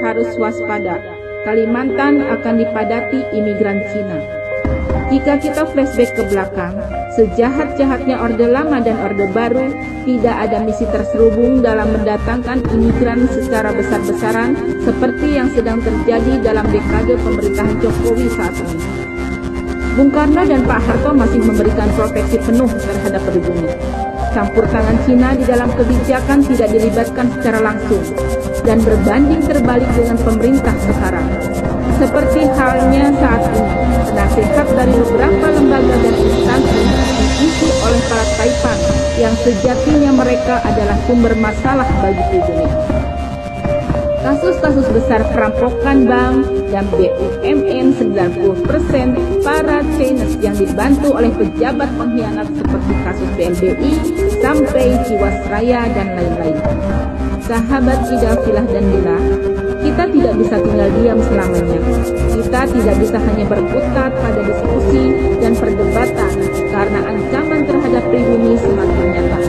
harus waspada. Kalimantan akan dipadati imigran Cina. Jika kita flashback ke belakang, sejahat-jahatnya Orde Lama dan Orde Baru, tidak ada misi terselubung dalam mendatangkan imigran secara besar-besaran seperti yang sedang terjadi dalam dekade pemerintahan Jokowi saat ini. Bung Karno dan Pak Harto masih memberikan proteksi penuh terhadap pribumi. Campur tangan Cina di dalam kebijakan tidak dilibatkan secara langsung dan berbanding terbalik dengan pemerintah sekarang. Seperti halnya saat ini, nasihat dari beberapa lembaga dan instansi diisi oleh para taipan yang sejatinya mereka adalah sumber masalah bagi pribumi. Kasus-kasus besar perampokan bank dan BUMN 90% para Chinese yang dibantu oleh pejabat pengkhianat seperti kasus BNBI sampai Jiwasraya dan lain-lain. Sahabat Idafilah dan Bila, kita tidak bisa tinggal diam selamanya. Kita tidak bisa hanya berkutat pada diskusi dan perdebatan karena ancaman terhadap pribumi semakin nyata.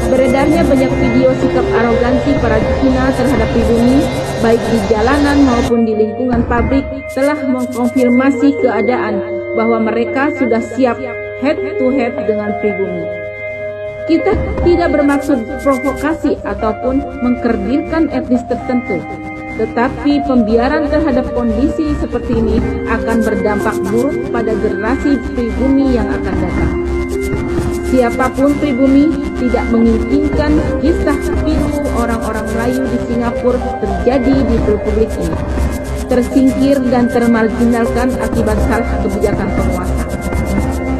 Beredarnya banyak video sikap arogansi para Cina terhadap pribumi, baik di jalanan maupun di lingkungan pabrik, telah mengkonfirmasi keadaan bahwa mereka sudah siap head to head dengan pribumi. Kita tidak bermaksud provokasi ataupun mengkerdilkan etnis tertentu, tetapi pembiaran terhadap kondisi seperti ini akan berdampak buruk pada generasi pribumi yang akan datang. Siapapun pribumi tidak menginginkan kisah pilu orang-orang Melayu di Singapura terjadi di republik ini, tersingkir dan termarginalkan akibat salah kebijakan penguasa.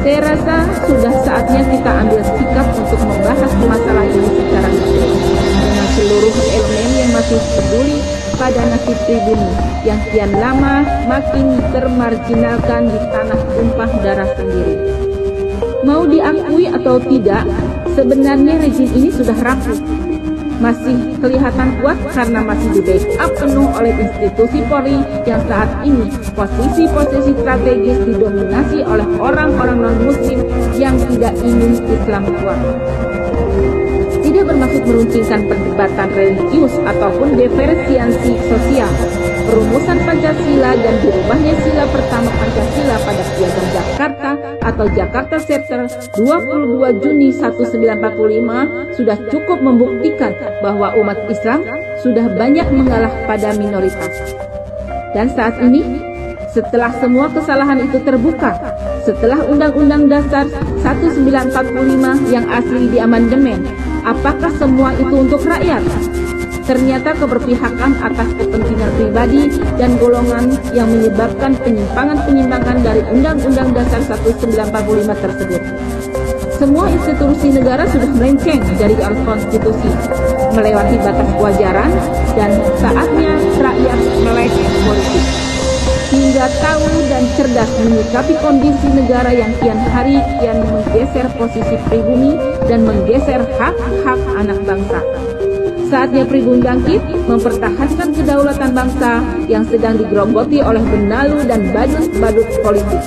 Saya rasa sudah saatnya kita ambil sikap untuk membahas masalah ini secara detail dengan seluruh elemen yang masih peduli pada nasib pribumi yang kian lama makin termarginalkan di tanah tumpah darah sendiri. Mau diakui atau tidak, sebenarnya rezim ini sudah rapuh. Masih kelihatan kuat karena masih di-backup penuh oleh institusi Polri yang saat ini posisi-posisi strategis didominasi oleh orang-orang non-muslim yang tidak ingin Islam kuat. Tidak bermaksud meruncingkan perdebatan religius ataupun diferensiasi sosial. Perumusan Pancasila dan dirubahnya sila pertama Pancasila pada Piagam Jakarta atau Jakarta Charter 22 Juni 1945 sudah cukup membuktikan bahwa umat Islam sudah banyak mengalah pada minoritas. Dan saat ini, setelah semua kesalahan itu terbuka, setelah Undang-Undang Dasar 1945 yang asli diamandemen, apakah semua itu untuk rakyat? Ternyata keberpihakan atas kepentingan pribadi dan golongan yang menyebabkan penyimpangan-penyimpangan dari Undang-Undang Dasar 1945 tersebut. Semua institusi negara sudah melenceng dari konstitusi, melewati batas kewajaran, dan saatnya rakyat melek politik. Hingga tahu dan cerdas menyikapi kondisi negara yang kian hari kian menggeser posisi pribumi dan menggeser hak-hak anak bangsa. Saatnya pribumi bangkit, mempertahankan kedaulatan bangsa yang sedang digerogoti oleh benalu dan badut-badut politik.